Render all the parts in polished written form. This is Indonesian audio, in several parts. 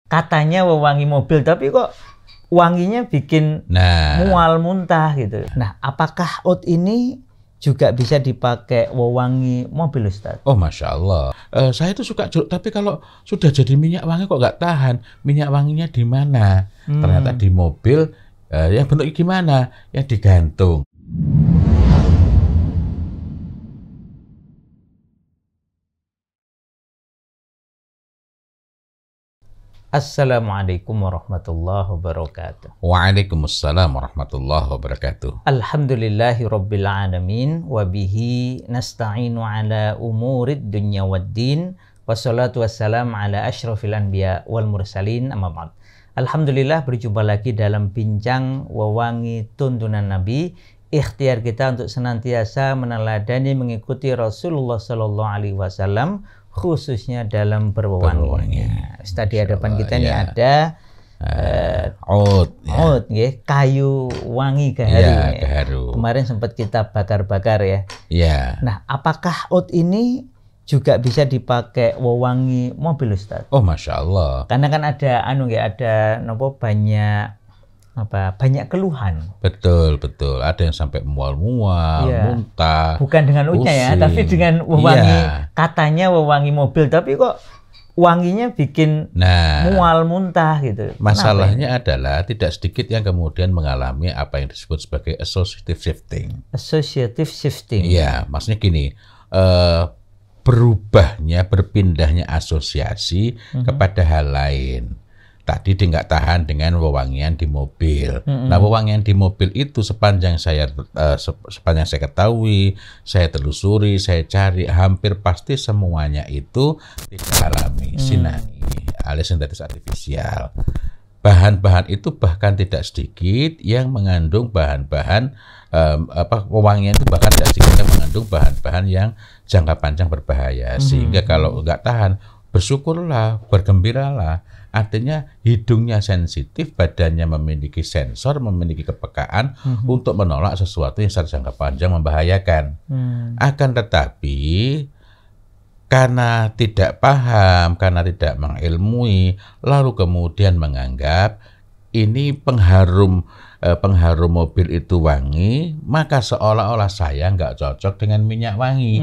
Katanya wewangi mobil, tapi kok wanginya bikin mual muntah gitu. Nah, apakah oat ini juga bisa dipakai wewangi mobil, Ustaz? Oh, Masya Allah. Saya itu suka jeruk, tapi kalau sudah jadi minyak wangi kok nggak tahan. Minyak wanginya di mana? Ternyata di mobil. Yang bentuknya gimana? Yang digantung. Assalamualaikum warahmatullahi wabarakatuh. Waalaikumsalam warahmatullahi wabarakatuh. Alhamdulillahi rabbil alamin, wabihi nasta'inu ala umurid dunya waddin, wassalatu wassalamu ala asyrafil anbiya wal mursalin, amma ba'd. Alhamdulillah, berjumpa lagi dalam bincang wewangi tuntunan Nabi. Ikhtiar kita untuk senantiasa meneladani mengikuti Rasulullah Sallallahu Alaihi Wasallam, khususnya dalam berwewangi. Ustaz, di hadapan kita ini ada oat, kayu wangi gaharu. Gaharu. Kemarin sempat kita bakar-bakar ya. Ya. Nah, apakah oat ini juga bisa dipakai wewangi mobil, Ustaz? Oh, Masya Allah. Karena kan ada banyak keluhan. Betul. Ada yang sampai mual-mual, muntah. Bukan dengan oatnya ya, tapi dengan wewangi. Katanya wewangi mobil, tapi kok wanginya bikin mual muntah gitu. Masalahnya adalah tidak sedikit yang kemudian mengalami apa yang disebut sebagai associative shifting. Associative shifting. Iya, maksudnya gini, berpindahnya asosiasi kepada hal lain. Tadi dia nggak tahan dengan wewangian di mobil. Nah, wewangian di mobil itu sepanjang saya ketahui, saya telusuri, saya cari, hampir pasti semuanya itu tidak alami, sinani, alias sintetis artifisial. Bahan-bahan itu bahkan tidak sedikit yang mengandung bahan-bahan wewangian itu bahkan tidak sedikit yang mengandung bahan-bahan yang jangka panjang berbahaya. Sehingga kalau nggak tahan, bersyukurlah, bergembiralah. Artinya hidungnya sensitif, badannya memiliki sensor, memiliki kepekaan untuk menolak sesuatu yang secara jangka panjang membahayakan. Akan tetapi karena tidak paham, karena tidak mengilmui, lalu kemudian menganggap ini pengharum mobil itu wangi, maka seolah-olah saya nggak cocok dengan minyak wangi.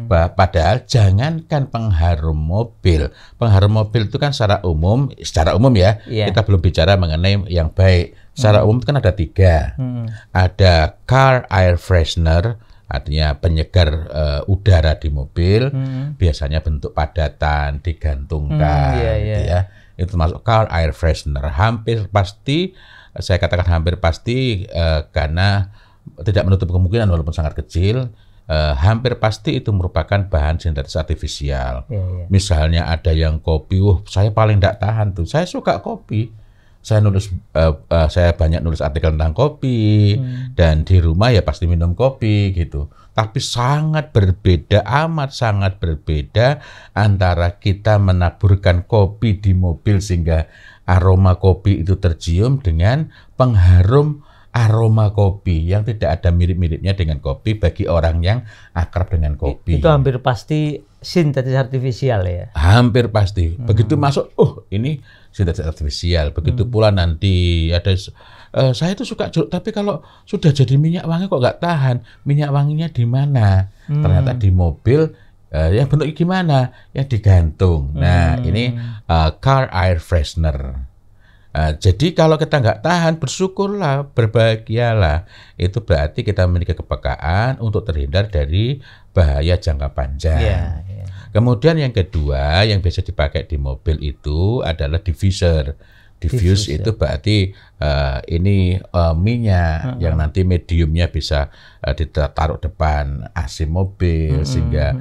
Padahal jangankan pengharum mobil itu kan secara umum ya, kita belum bicara mengenai yang baik. Secara umum itu kan ada 3. Ada car air freshener, artinya penyegar udara di mobil, biasanya bentuk padatan, digantungkan, gitu ya. Itu masuk car air freshener. Hampir pasti, saya katakan hampir pasti, karena tidak menutup kemungkinan walaupun sangat kecil, hampir pasti itu merupakan bahan sintetis artifisial. Misalnya ada yang kopi, saya paling tidak tahan tuh. Saya suka kopi. Saya banyak nulis artikel tentang kopi, dan di rumah ya pasti minum kopi gitu. Tapi amat sangat berbeda antara kita menaburkan kopi di mobil sehingga aroma kopi itu tercium dengan pengharum aroma kopi yang tidak ada mirip-miripnya dengan kopi bagi orang yang akrab dengan kopi. Itu hampir pasti sintetis artifisial ya? Hampir pasti. Begitu masuk, ini sintetis artifisial. Begitu pula nanti ada, saya itu suka jeruk, tapi kalau sudah jadi minyak wangi kok nggak tahan. Minyak wanginya di mana? Ternyata di mobil. Yang bentuknya gimana? Yang digantung. Nah, ini car air freshener. Jadi kalau kita nggak tahan, bersyukurlah, berbahagialah. Itu berarti kita memiliki kepekaan untuk terhindar dari bahaya jangka panjang. Kemudian yang kedua yang biasa dipakai di mobil itu adalah diffuser. Diffuse itu berarti minyak yang nanti mediumnya bisa ditaruh depan AC mobil sehingga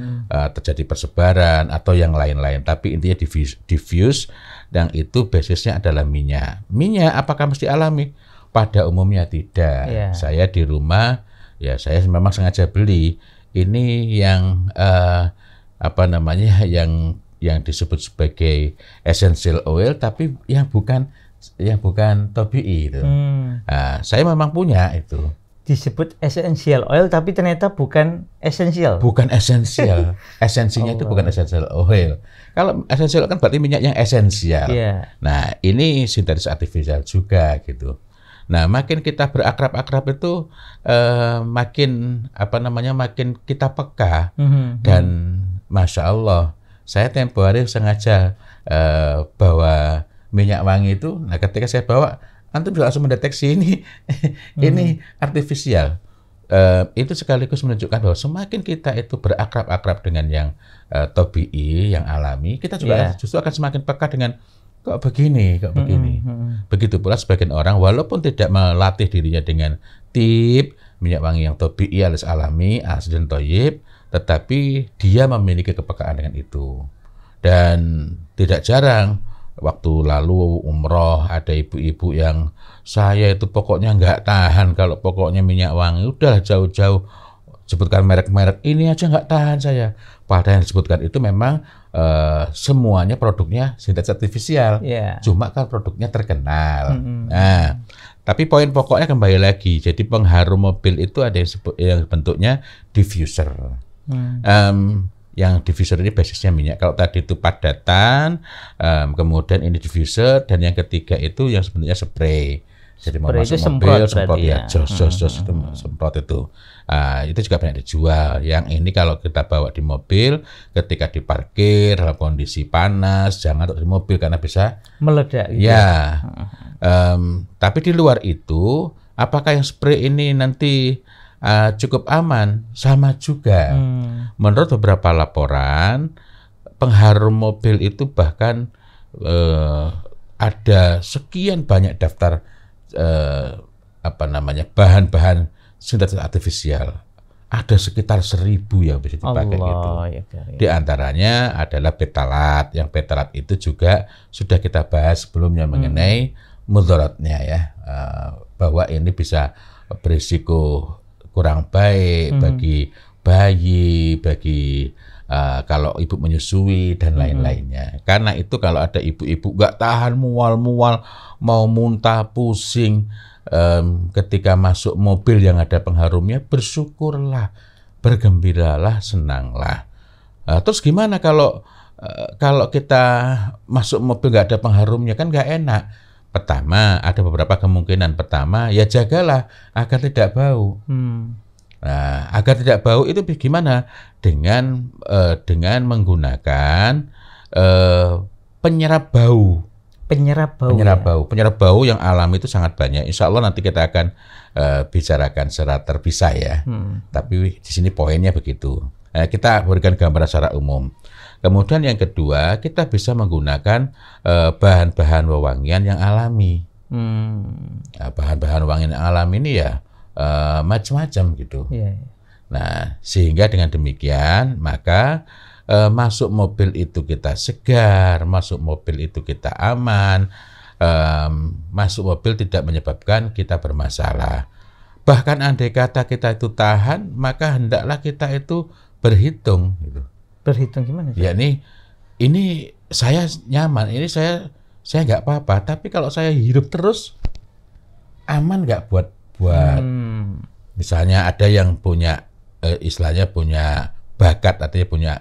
terjadi persebaran atau yang lain-lain. Tapi intinya diffuse, dan itu basisnya adalah minyak. Minyak apakah mesti alami? Pada umumnya tidak. Saya di rumah, ya saya memang sengaja beli. Ini yang yang disebut sebagai essential oil, tapi yang bukan tabi'i itu. Saya memang punya itu. disebut essential oil tapi ternyata bukan esensial. Bukan esensial. Esensinya itu bukan essential oil. Kalau essential kan berarti minyak yang esensial. Yeah. Nah, ini sintetis artifisial juga gitu. Nah, makin kita berakrab-akrab itu makin makin kita peka. Dan Masya Allah, saya tempo hari sengaja bawa minyak wangi itu. Nah, ketika saya bawa, antum bisa langsung mendeteksi ini artifisial. Itu sekaligus menunjukkan bahwa semakin kita itu berakrab-akrab dengan yang tabi'i, yang alami, kita juga justru akan semakin peka dengan kok begini. Begitu pula sebagian orang walaupun tidak melatih dirinya dengan tip minyak wangi yang tabi'i alias alami, asli dan thayyib, tetapi dia memiliki kepekaan dengan itu. Dan tidak jarang waktu lalu umroh ada ibu-ibu yang saya itu pokoknya nggak tahan kalau pokoknya minyak wangi, udahlah jauh-jauh sebutkan merek-merek ini aja nggak tahan saya. Padahal yang disebutkan itu memang semuanya produknya sintetis artifisial, cuma kan produknya terkenal. Nah, tapi poin pokoknya kembali lagi, jadi pengharum mobil itu ada yang bentuknya diffuser. Yang diffuser ini basisnya minyak. Kalau tadi itu padatan, kemudian ini diffuser, dan yang ketiga itu yang sebenarnya spray. Jadi mau masuk mobil, semprot ya, jos itu semprot itu. Itu juga banyak dijual. Yang ini kalau kita bawa di mobil, ketika diparkir dalam kondisi panas, jangan taruh di mobil karena bisa meledak. Gitu. Ya. Tapi di luar itu, apakah yang spray ini nanti cukup aman? Sama juga. Menurut beberapa laporan, pengharum mobil itu bahkan ada sekian banyak daftar bahan-bahan sintetis artifisial. Ada sekitar 1.000 yang bisa dipakai gitu. Di antaranya adalah betalat. Yang betalat itu juga sudah kita bahas sebelumnya mengenai mudaratnya ya, bahwa ini bisa berisiko kurang baik bagi bayi, bagi kalau ibu menyusui dan lain-lainnya. Karena itu kalau ada ibu-ibu nggak tahan mual-mual, mau muntah, pusing, ketika masuk mobil yang ada pengharumnya, bersyukurlah, bergembiralah, senanglah. Terus gimana kalau kita masuk mobil nggak ada pengharumnya, kan nggak enak. Pertama, ada beberapa kemungkinan. Pertama, ya jagalah agar tidak bau. Nah, agar tidak bau itu gimana? Dengan menggunakan penyerap bau. Penyerap bau yang alami itu sangat banyak. Insya Allah nanti kita akan bicarakan secara terpisah ya. Tapi di sini poinnya begitu. Kita berikan gambaran secara umum. Kemudian yang kedua, kita bisa menggunakan bahan-bahan wewangian yang alami. Nah, bahan-bahan wewangian yang alami ini ya macam-macam gitu. Nah, sehingga dengan demikian maka masuk mobil itu kita segar, masuk mobil itu kita aman, masuk mobil tidak menyebabkan kita bermasalah. Bahkan andai kata kita itu tahan, maka hendaklah kita itu berhitung gitu. Berhitung gimana? Ya ini saya nyaman, ini saya nggak apa-apa, tapi kalau saya hidup terus aman nggak buat misalnya ada yang punya istilahnya punya bakat, artinya punya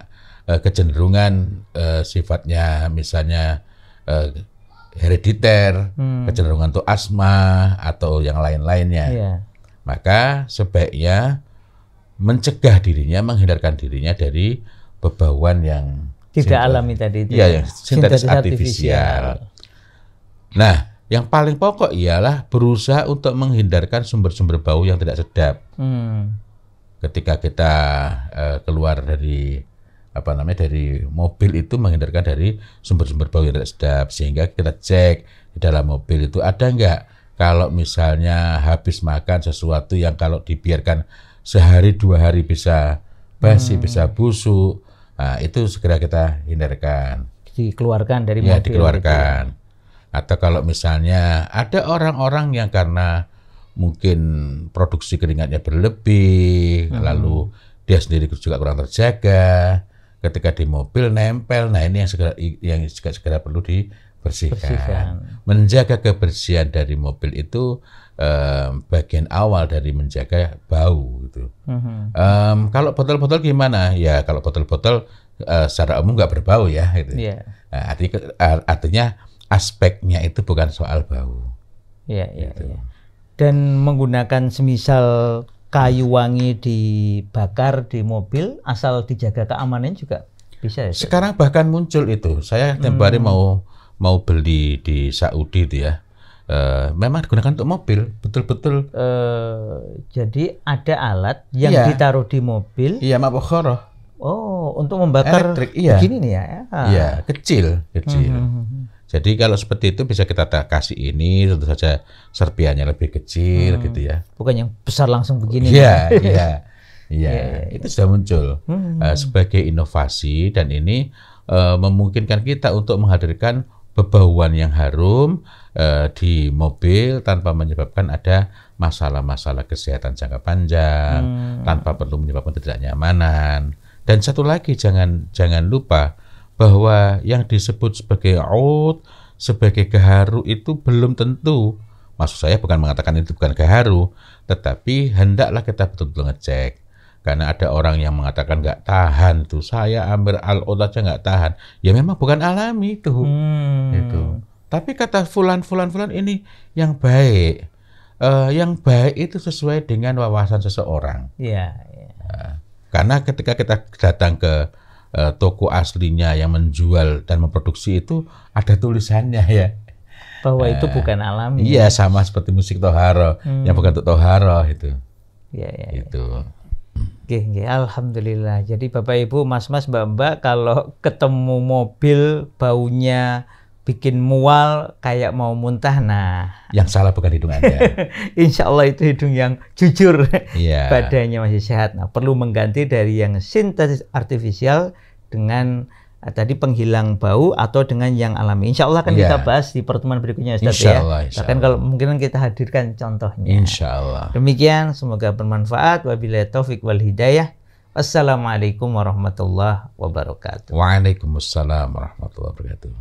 kecenderungan sifatnya misalnya herediter, kecenderungan untuk asma atau yang lain-lainnya. Maka sebaiknya mencegah dirinya, menghindarkan dirinya dari bebauan yang tidak alami tadi itu. Iya, yang sintetis artifisial. Nah, yang paling pokok ialah berusaha untuk menghindarkan sumber-sumber bau yang tidak sedap. Ketika kita keluar dari dari mobil itu, menghindarkan dari sumber-sumber bau yang tidak sedap, sehingga kita cek di dalam mobil itu ada nggak, kalau misalnya habis makan sesuatu yang kalau dibiarkan sehari 2 hari bisa basi, bisa busuk, nah, itu segera kita hindarkan. Dikeluarkan dari mobil. Ya, dikeluarkan. Gitu. Atau kalau misalnya ada orang-orang yang karena mungkin produksi keringatnya berlebih, lalu dia sendiri juga kurang terjaga, ketika di mobil nempel, nah ini yang segera perlu bersihkan. Menjaga kebersihan dari mobil itu bagian awal dari menjaga bau gitu. Kalau botol-botol gimana? Ya kalau botol-botol secara umum nggak berbau ya. Gitu. Yeah. Nah, artinya aspeknya itu bukan soal bau. Iya, gitu. iya. Dan menggunakan semisal kayu wangi dibakar di mobil, asal dijaga keamanan juga bisa ya? Sekarang bahkan muncul itu. Saya tempoh hari mau beli di Saudi itu ya. Memang digunakan untuk mobil, betul-betul. Jadi ada alat yang ditaruh di mobil. Iya, mabukharoh. Oh, untuk membakar elektrik, iya. Begini nih ya? Iya, kecil. Jadi kalau seperti itu bisa kita kasih ini, tentu saja serpiannya lebih kecil gitu ya. Bukan yang besar langsung begini. Iya. Itu sudah muncul sebagai inovasi dan ini memungkinkan kita untuk menghadirkan bebauan yang harum di mobil tanpa menyebabkan ada masalah-masalah kesehatan jangka panjang, tanpa perlu menyebabkan ketidaknyamanan. Dan satu lagi jangan lupa bahwa yang disebut sebagai oud, sebagai gaharu itu belum tentu. Maksud saya bukan mengatakan itu bukan gaharu, tetapi hendaklah kita betul-betul ngecek. Karena ada orang yang mengatakan nggak tahan tuh, saya ambil al-oud aja nggak tahan. Ya memang bukan alami itu. Itu. Tapi kata fulan ini yang baik. Yang baik itu sesuai dengan wawasan seseorang. Iya. Karena ketika kita datang ke toko aslinya yang menjual dan memproduksi itu ada tulisannya ya. Bahwa itu bukan alami. Iya, sama seperti musik toharo yang bukan untuk toharo itu. Iya. Itu. Oke, alhamdulillah. Jadi Bapak Ibu, Mas-mas, Mbak-mbak, kalau ketemu mobil baunya bikin mual kayak mau muntah, nah yang salah bukan hidung Anda. Insya Allah itu hidung yang jujur, badannya masih sehat. Nah, perlu mengganti dari yang sintetis artifisial dengan tadi penghilang bau atau dengan yang alami. Insya Allah akan kita bahas di pertemuan berikutnya, Ustaz ya. Bahkan kalau mungkin kita hadirkan contohnya. Insya Allah. Demikian, semoga bermanfaat. Wabillahi taufik wal hidayah. Wassalamualaikum warahmatullahi wabarakatuh. Waalaikumsalam warahmatullahi wabarakatuh.